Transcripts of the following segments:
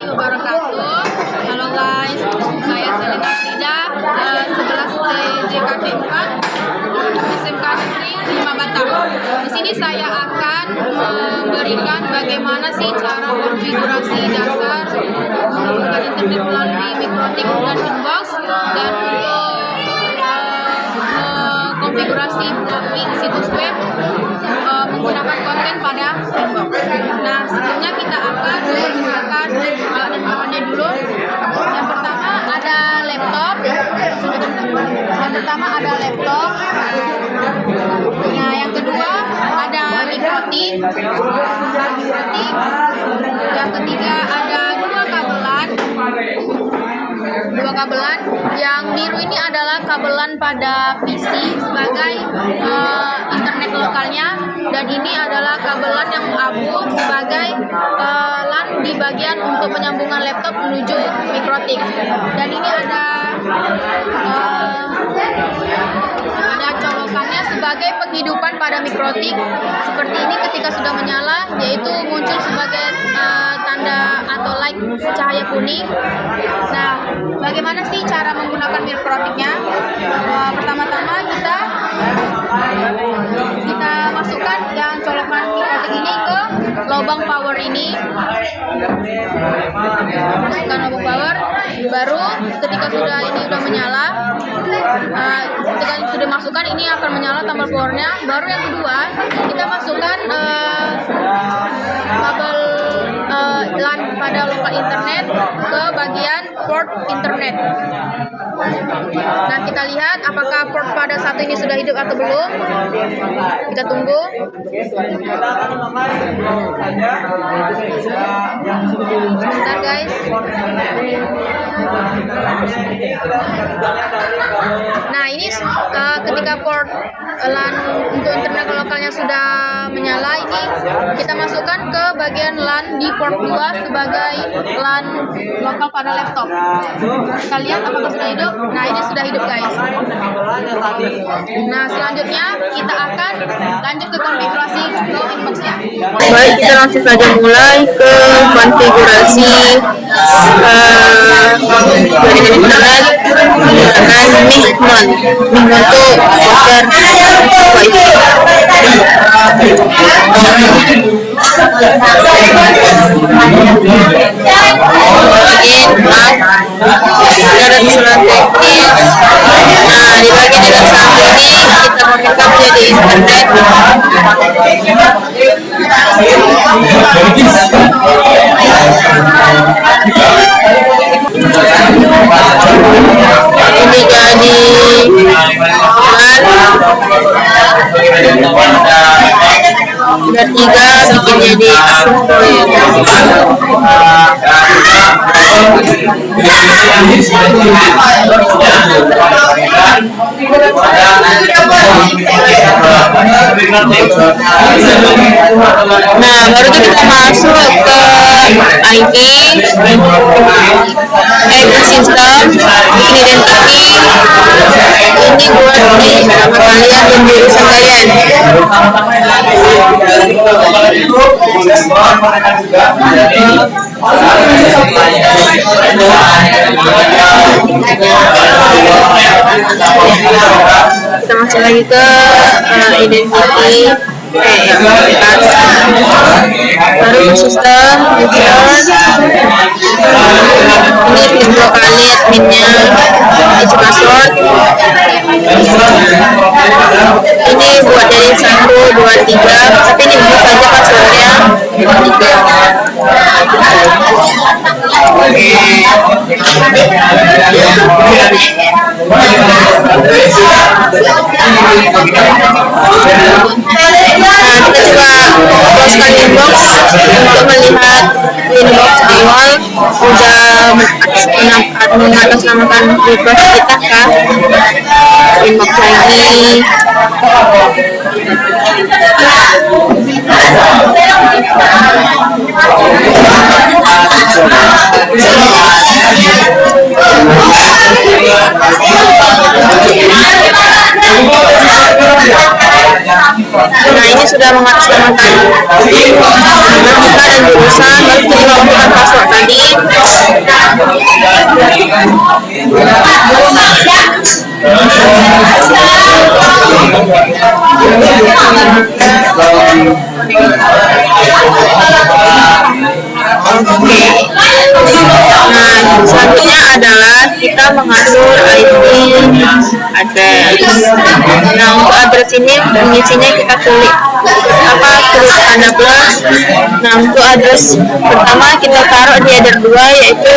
Wabarakatuh. Halo guys, saya Selena Frida, 11T JKT 4 SMK Negeri 5 Batam. Di sini saya akan memberikan bagaimana sih cara konfigurasi dasar menggunakan internet melalui Mikrotik dan Inbox, dan untuk konfigurasi blocking situs web menggunakan konten pada Inbox. Nah, sebelumnya kita akan menggunakan alat dan bahannya dulu. Yang pertama ada laptop. Nah, yang kedua ada Mikrotik. Yang ketiga ada dua kabelan. Yang biru ini adalah kabelan pada PC sebagai internet lokalnya, dan ini adalah kabelan yang abu sebagai LAN di bagian untuk penyambungan laptop menuju Mikrotik. Dan ini ada colokannya sebagai penghidupan pada Mikrotik. Seperti ini ketika sudah menyala, yaitu muncul sebagai tanda atau like cahaya kuning. Nah, bagaimana sih cara menggunakan Mikrotiknya? Pertama-tama kita masukkan yang colokan Mikrotik ini ke lubang power ini. Masukkan lubang power, baru ketika ini sudah menyala, ketika sudah masukkan ini akan menyala tombol powernya. Baru yang kedua, kita masukkan kabel LAN pada lokal internet ke bagian port internet. Nah, kita lihat apakah port pada satu ini sudah hidup atau belum. Kita tunggu. Sebentar guys. Nah, ini ketika port LAN untuk internet lokalnya sudah menyala, ini kita masukkan ke bagian LAN di port 2 sebagai LAN lokal pada laptop. Kita lihat apakah sudah hidup. Nah, ini sudah hidup guys. Nah, selanjutnya kita akan lanjut ke konfigurasi ke Inbox-nya. Baik, kita langsung saja mulai ke konfigurasi internet dengan Mihmon untuk voucher wifi. Nah, di bagian yang satu ini kita menggunakan menjadi internet. Ini jadi ketiga bikin jadi nah, baru kita masuk ke IP, address system, identity. Ini buat nama kalian dan jurusan kalian. Kita masuk lagi ke identity, baru sistem, ini pin lokal adminnya, isi password. Ini buat dari 1, 2, 3, tapi ini buat saja passwordnya 3. Kita coba close Inbox untuk melihat Inbox awal sudah mengatasnamakan request kita kah. Inbox lagi. Nah, ini sudah mengatasnamakan nama kita dan jurusan, lalu kita masukkan password tadi. Nah, selanjutnya adalah kita mengatur IP address. Nah, untuk address ini mengisinya kita tulis tanda plus. Nah, untuk address pertama kita taruh di header 2 yaitu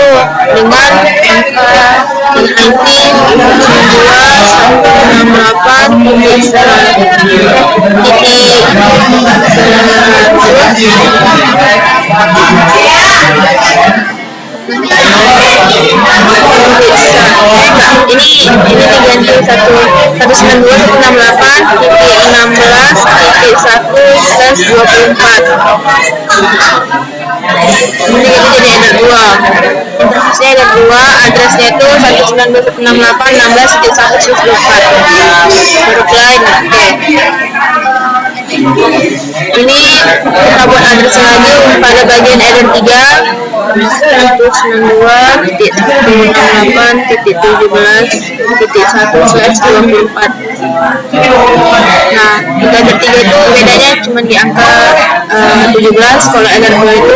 dengan angka IP 192.168.1/24. Ini jadi header 2. Interface-nya header 2, address-nya itu 192.168.16.1/24. Reply, oke. Ini kita buat address lagi pada bagian header 3 192.168.17/24. Nah, di header 3 itu bedanya cuma di angka 17, kalau header 2 itu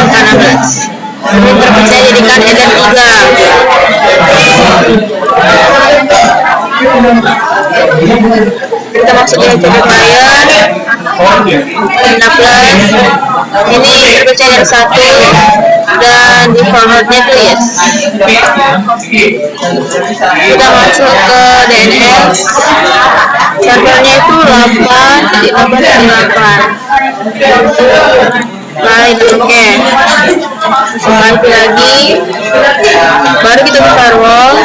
angka 16. Ini terpaksa jadikan header 3. Kita masuk di header client, tanda plus. Ini terpaksa header 1 dan di formatnya itu yes. Kita masuk ke DNS, servernya itu 8.8.8. Baik, oke. Masuk lagi, baru kita buka firewall.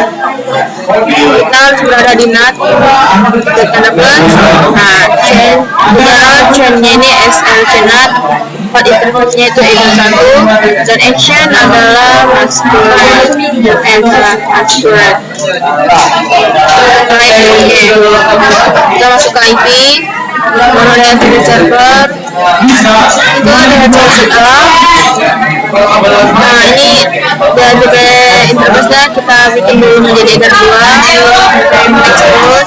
Kita harus berada di NAT, tanda plus. Nah, chain-nya ini SLCNAT. Part interface-nya itu EDO1 dan action adalah password dan password. Baik, oke. Kita masuk ke IP, baru lihat di server. Itu ada header setup. Nah, ini dari interface-nya kita bikin dulu menjadi header 2. Export.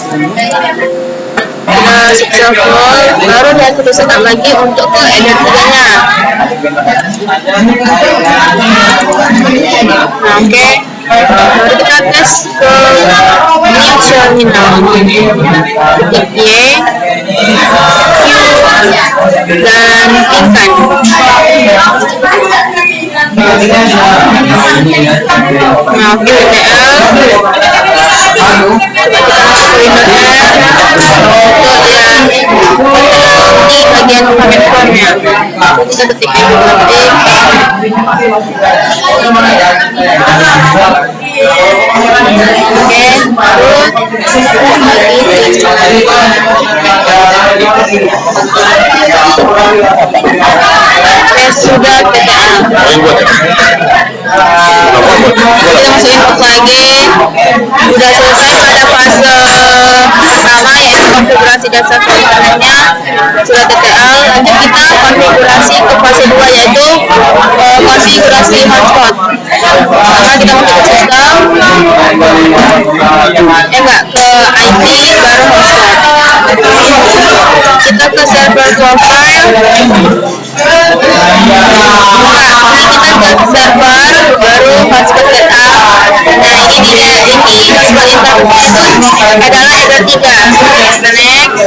Kita successful, baru dia kita setup lagi untuk ke header 3-nya. Nah, oke. Baru kita tes ke terminal. Ketik Y, Q, dan tingkat. Nah, oke, PTL. Coba kita masuk ke Windows untuk yang di bagian comment formnya. Kita ketik oke, baru sudah PTL. Kita masuk input lagi. Sudah selesai pada fase pertama yaitu konfigurasi dasar internetnya sudah TTL. Lanjut kita konfigurasi ke fase 2 yaitu konfigurasi hotspot. Pertama kita masuk ke sistem, ke IP baru hotspot. Kita ke server profile. Kita ke server baru hotspot setup. Nah, ini hotspot interface itu adalah header 3. Next.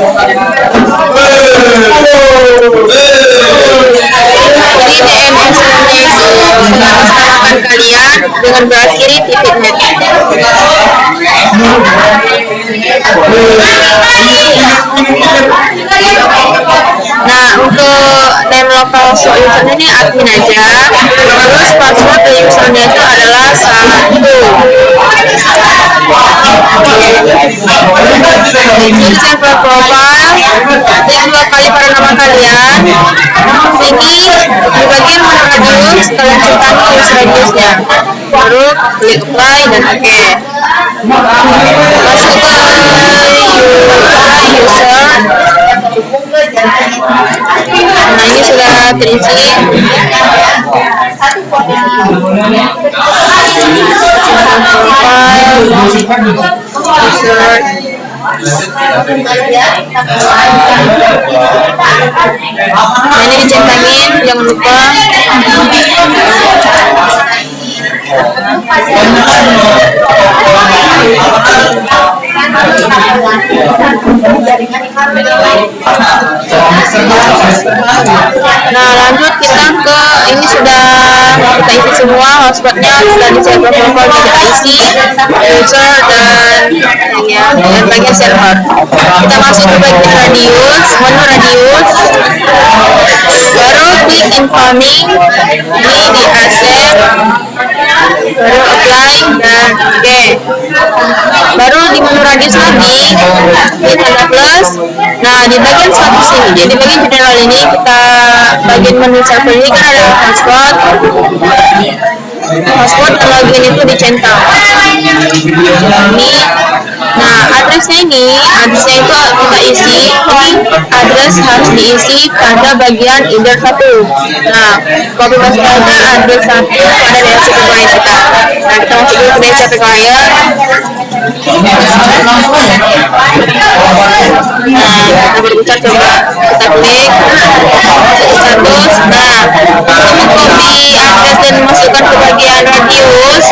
Jadi DNS-nya itu mengatasnamakan kalian dengan belah kiri titik net. Nah, untuk name local user ini admin aja. Terus password usernya itu adalah 1. Ini server profile, klik 2 kali pada nama kalian. Ini di bagian mana dulu, kalian simpan use radiusnya. Baru klik apply dan oke. Masuk ke user. Nah, ini sudah terisi. Nah, ini dicentangin, jangan lupa. Nah, lanjut kita ke ini sudah kita isi semua hotspotnya, sudah dicek protokol, kita isi user dan bagian server. Kita masuk ke bagian radius, menu radius, baru klik incoming, ini di accept, baru apply dan oke. Baru di menu radius lagi klik tanda plus. Nah, di bagian status ini, di bagian general ini kita bagian menu server ini kan ada hotspot dan login itu dicentang ini. Nah, adresnya itu kita isi. Ini adres harus diisi pada bagian either 1. Nah, copy paste aja adres 1 pada DHCP client kita. Nah, kita masuk dulu ke DHCP client. Nah, kita berbicara, coba kita klik status. Nah, untuk copy adres dan masukkan ke bagian radius.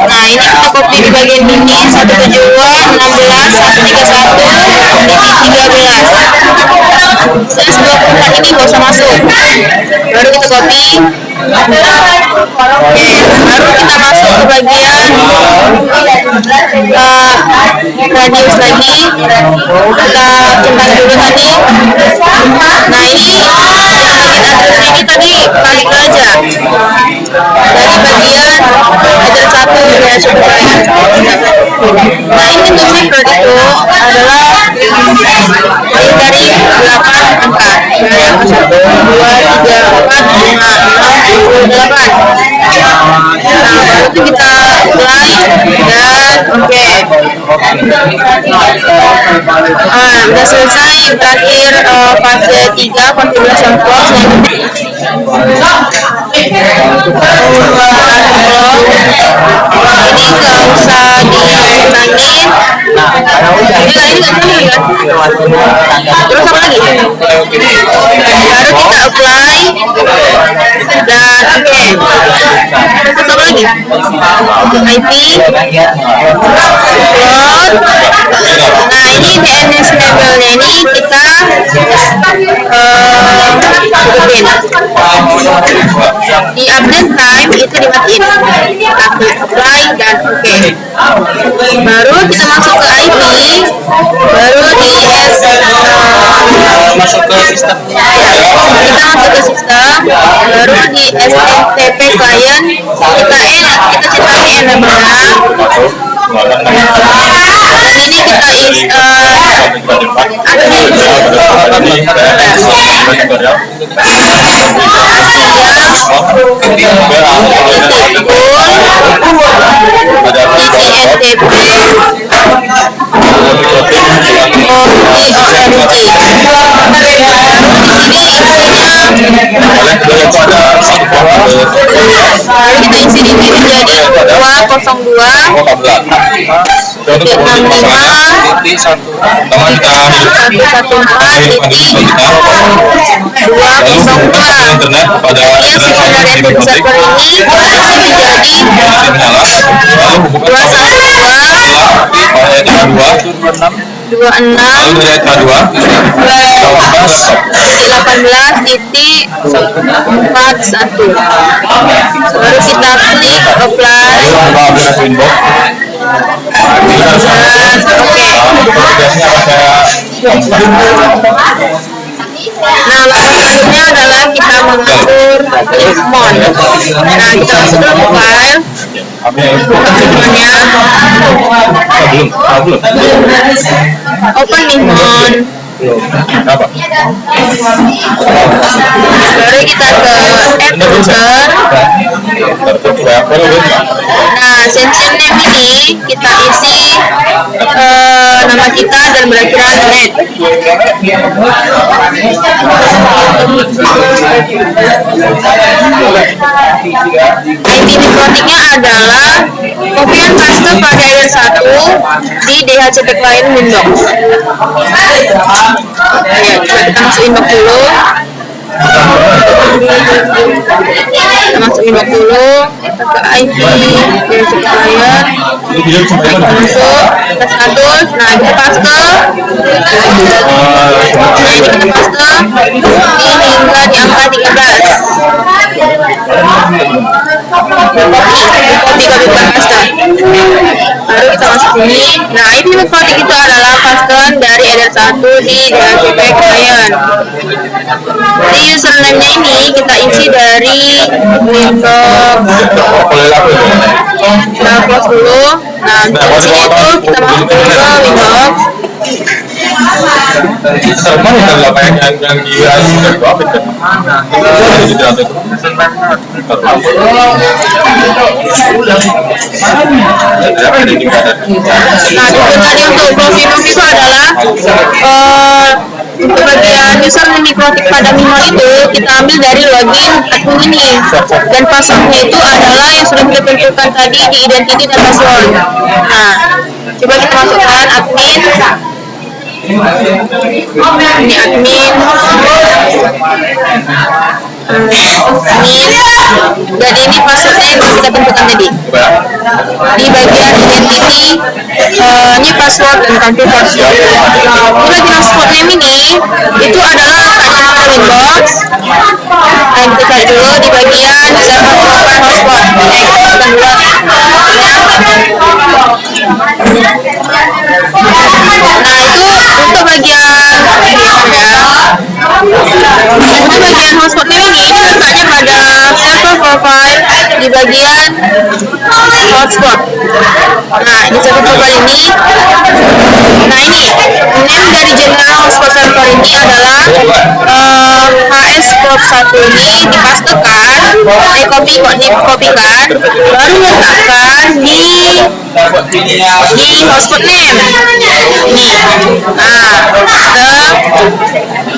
Nah, ini kita copy di bagian ini 172.16.131.13. Saya sebelah kanan ini nggak usah masuk. Baru kita copy. Oke, baru kita masuk ke bagian radius lagi. Kita centang dulu tadi. Nah, ini adresnya ini tadi balik aja dari bagian address 1 ya supaya. Nah, ini untuk secret itu adalah dari 8 angka. Yang 1, 2, 3, 4, 5, 6, 7, 8. Nah, baru itu kita apply dan oke. Udah selesai. Terakhir fase 3 konfigurasi box. Ini nggak usah diulangi. Terus apa lagi? Baru kita apply dan oke. Terus apa lagi? IP upload. Nah, ini DNS labelnya ini kita hidupin. Di update time itu dimatiin. Apply dan oke. Baru kita masuk ke IP, baru di masuk ke sistem. Kita masuk ke sistem, baru di SMTP client kita ciptain namanya. Dan ini kita kita isi di sini jadi 202 internet pada server ini jadi 18.41. Baru kita klik apply. Nah, langkah selanjutnya adalah kita mengatur list mon. Nah, kita masuk dulu ke file. Open limon. Baru kita ke add user. Nah, session name ini kita isi nama kita dan berakhiran net. IP defaultnya adalah Kopian paste pada eder 1 di DHCP klien Winbox. Ya, kita masukin box dulu. Kita masukin box dulu. Kita ke IP DHCP klien. Masuk, kita status. Nah, kita paste. Nah, ini kita paste. Ini hingga di angka 13. Kopi paste. Baru kita masuk sini. Nah, IP metode itu adalah pastean dari eder 1 di DHCP klien. Di username-nya ini kita isi dari Windows. Kita close dulu. Nah, di sini itu kita masuk ke Windows. Sama ya kalau yang di itu apa itu? Nah, itu tadi untuk profil itu adalah untuk bagian user mengikuti pada Mimon itu kita ambil dari login admin ini, dan passwordnya itu adalah yang sudah kita tentukan tadi di identity dan password. Nah, coba kita masukkan admin. Ini admin. Dan ini passwordnya yang kita tentukan tadi. Di bagian identity, ini password dan country password. Di bagian password name ini, itu adalah nama Winbox. Dan kita cari dulu di bagian password. Nah, itu untuk bagian hotspot ini letaknya pada server profile di bagian hotspot. Nah, di server profile ini, nah ini name dari general hotspot server ini adalah HS prop 1 ini dipastekan, dikopikan, baru letakkan di hotspot name ini.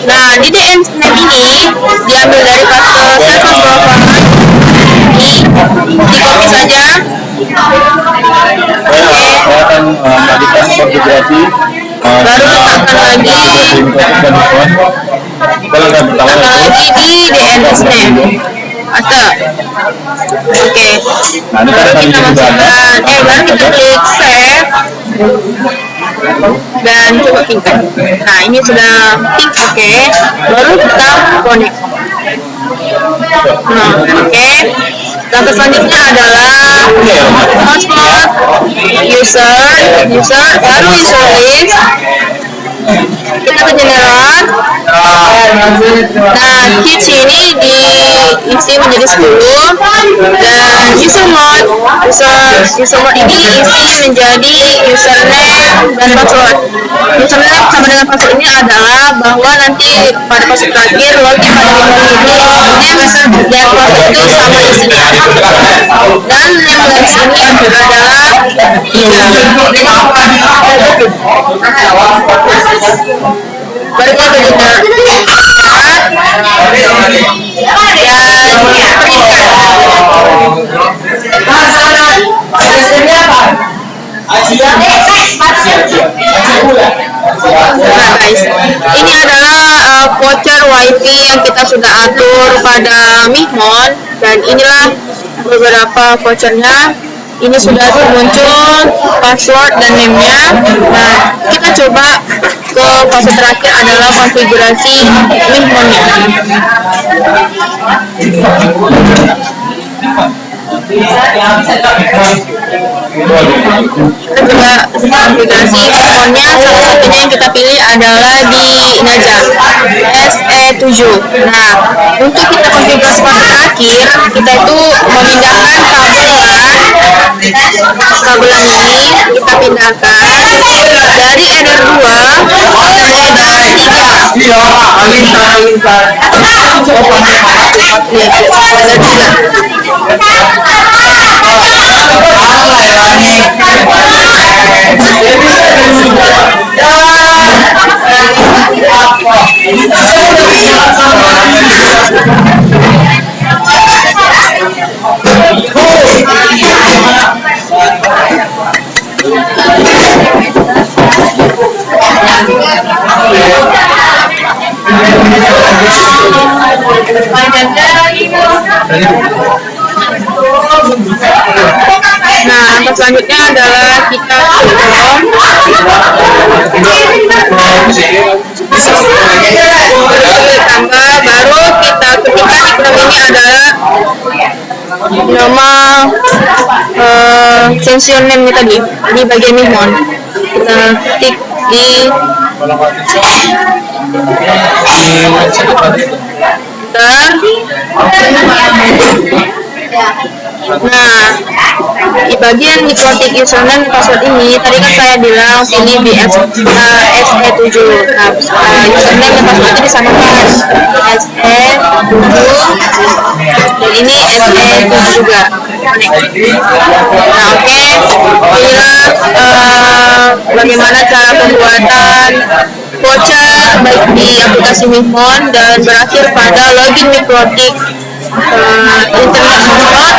Nah, di DNS name ini diambil dari paste server profile ini, dikopi saja. Baru letakkan lagi di DNS name. Ada. Oke. Baru kita masukkan, baru kita klik save dan coba pingkan. Nah, ini sudah pink, oke. Baru kita connect. Nah, oke. Langkah selanjutnya adalah hotspot, user, baru user list. Kita ke general. Nah, kits ini diisi menjadi 10, dan user mode ini diisi menjadi username dan password. Username sama dengan password ini adalah bahwa nanti pada password terakhir login pada Mimon ini dan password itu sama isinya. Dan name list ini adalah baru kita general Nah guys, ini adalah voucher wifi yang kita sudah atur pada Mimon, dan inilah beberapa vouchernya. Ini sudah muncul password dan name-nya. Nah, kita coba ke fase terakhir adalah konfigurasi Mimon-nya. Kita coba konfigurasi Mimon-nya. Salah satunya yang kita pilih adalah di ini aja, SE7. Nah, untuk kita konfigurasi fase terakhir, kita itu memindahkan kabelan ini, kita pindahkan dari eder 2 ke eder 3. Langkah selanjutnya adalah kita tambah, baru kita ketikkan iklan ini adalah nama session name tadi di bagian Mihmon. Kita ketik di nah, di bagian mikrotik username password ini tadi kan saya bilang pilih di SE7. Nah, username dan password itu disamakan SE7 dan ini SE7 juga. Nah, oke, inilah bagaimana cara pembuatan voucher baik di aplikasi Mihmon dan berakhir pada login mikrotik internet slot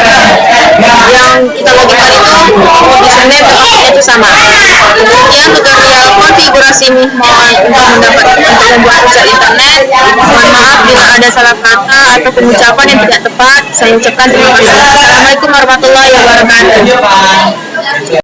yang kita login itu username dan password itu sama. Kemudian tutorial konfigurasi Mihmon untuk membuat voucher internet. Mohon maaf bila ada salah kata atau pengucapan yang tidak tepat. Saya ucapkan terima kasih. Assalamualaikum warahmatullahi wabarakatuh.